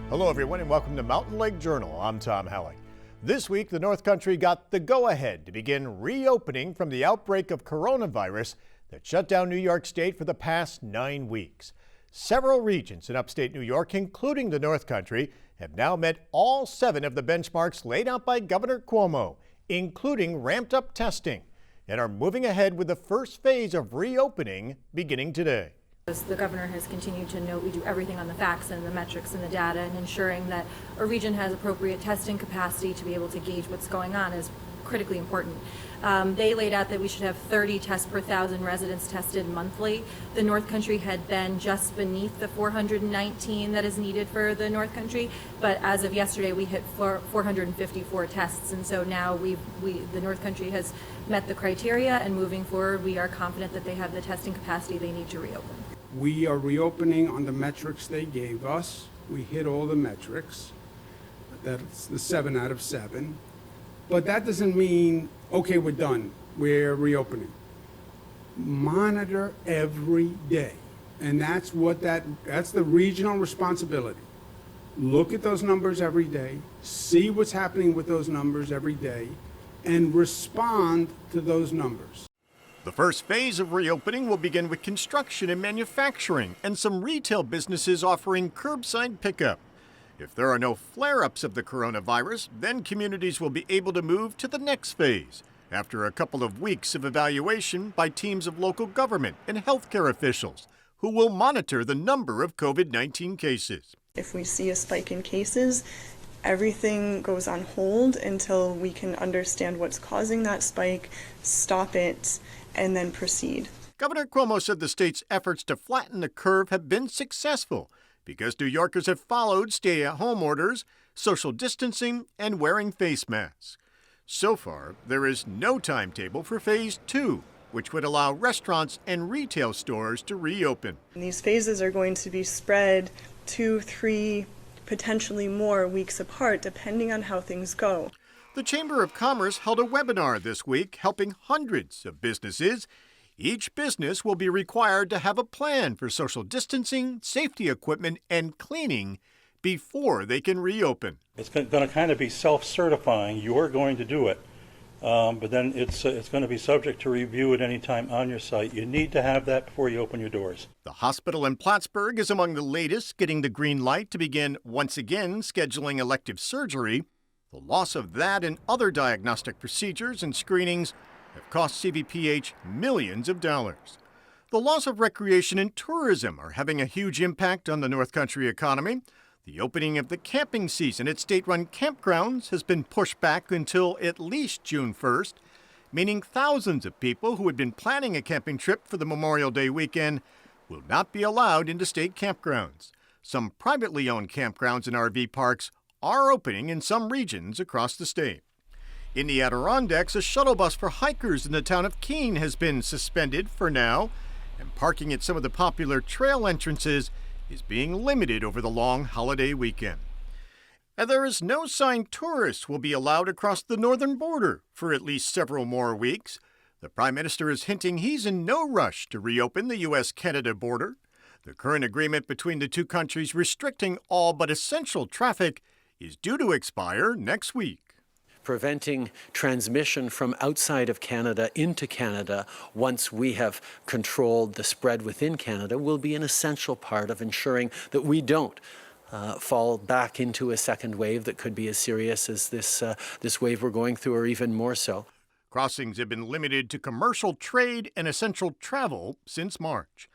Hello, everyone, and welcome to Mountain Lake Journal. I'm Tom Halleck. This week, the North Country got the go-ahead to begin reopening from the outbreak of coronavirus that shut down New York State for the past 9 weeks. Several regions in upstate New York, including the North Country, have now met all 7 of the benchmarks laid out by Governor Cuomo, including ramped-up testing, and are moving ahead with the first phase of reopening beginning today. As the governor has continued to note, we do everything on the facts and the metrics and the data, and ensuring that a region has appropriate testing capacity to be able to gauge what's going on is critically important. They laid out that we should have 30 tests per 1,000 residents tested monthly. The North Country had been just beneath the 419 that is needed for the North Country, but as of yesterday we hit 454 tests, and so now the North Country has met the criteria, and moving forward we are confident that they have the testing capacity they need to reopen. We are reopening on the metrics they gave us. We hit all the metrics. That's the 7 out of 7. But that doesn't mean, okay, we're done. We're reopening. Monitor every day. And that's the regional responsibility. Look at those numbers every day, see what's happening with those numbers every day, and respond to those numbers. The first phase of reopening will begin with construction and manufacturing and some retail businesses offering curbside pickup. If there are no flare-ups of the coronavirus, then communities will be able to move to the next phase after a couple of weeks of evaluation by teams of local government and healthcare officials who will monitor the number of COVID-19 cases. If we see a spike in cases, everything goes on hold until we can understand what's causing that spike, stop it, and then proceed. Governor Cuomo said the state's efforts to flatten the curve have been successful because New Yorkers have followed stay-at-home orders, social distancing, and wearing face masks. So far, there is no timetable for Phase 2, which would allow restaurants and retail stores to reopen. And these phases are going to be spread 2, 3, potentially more weeks apart, depending on how things go. The Chamber of Commerce held a webinar this week helping hundreds of businesses. Each business will be required to have a plan for social distancing, safety equipment, and cleaning before they can reopen. It's going to kind of be self-certifying. You're going to do it, but then it's going to be subject to review at any time on your site. You need to have that before you open your doors. The hospital in Plattsburgh is among the latest getting the green light to begin once again scheduling elective surgery. The loss of that and other diagnostic procedures and screenings have cost CVPH millions of dollars. The loss of recreation and tourism are having a huge impact on the North Country economy. The opening of the camping season at state-run campgrounds has been pushed back until at least June 1st, meaning thousands of people who had been planning a camping trip for the Memorial Day weekend will not be allowed into state campgrounds. Some privately owned campgrounds and RV parks are opening in some regions across the state. In the Adirondacks, a shuttle bus for hikers in the town of Keene has been suspended for now, and parking at some of the popular trail entrances is being limited over the long holiday weekend. And there is no sign tourists will be allowed across the northern border for at least several more weeks. The Prime Minister is hinting he's in no rush to reopen the U.S.-Canada border. The current agreement between the two countries restricting all but essential traffic is due to expire next week. Preventing transmission from outside of Canada into Canada once we have controlled the spread within Canada will be an essential part of ensuring that we don't fall back into a second wave that could be as serious as this wave we're going through, or even more so. Crossings have been limited to commercial trade and essential travel since March.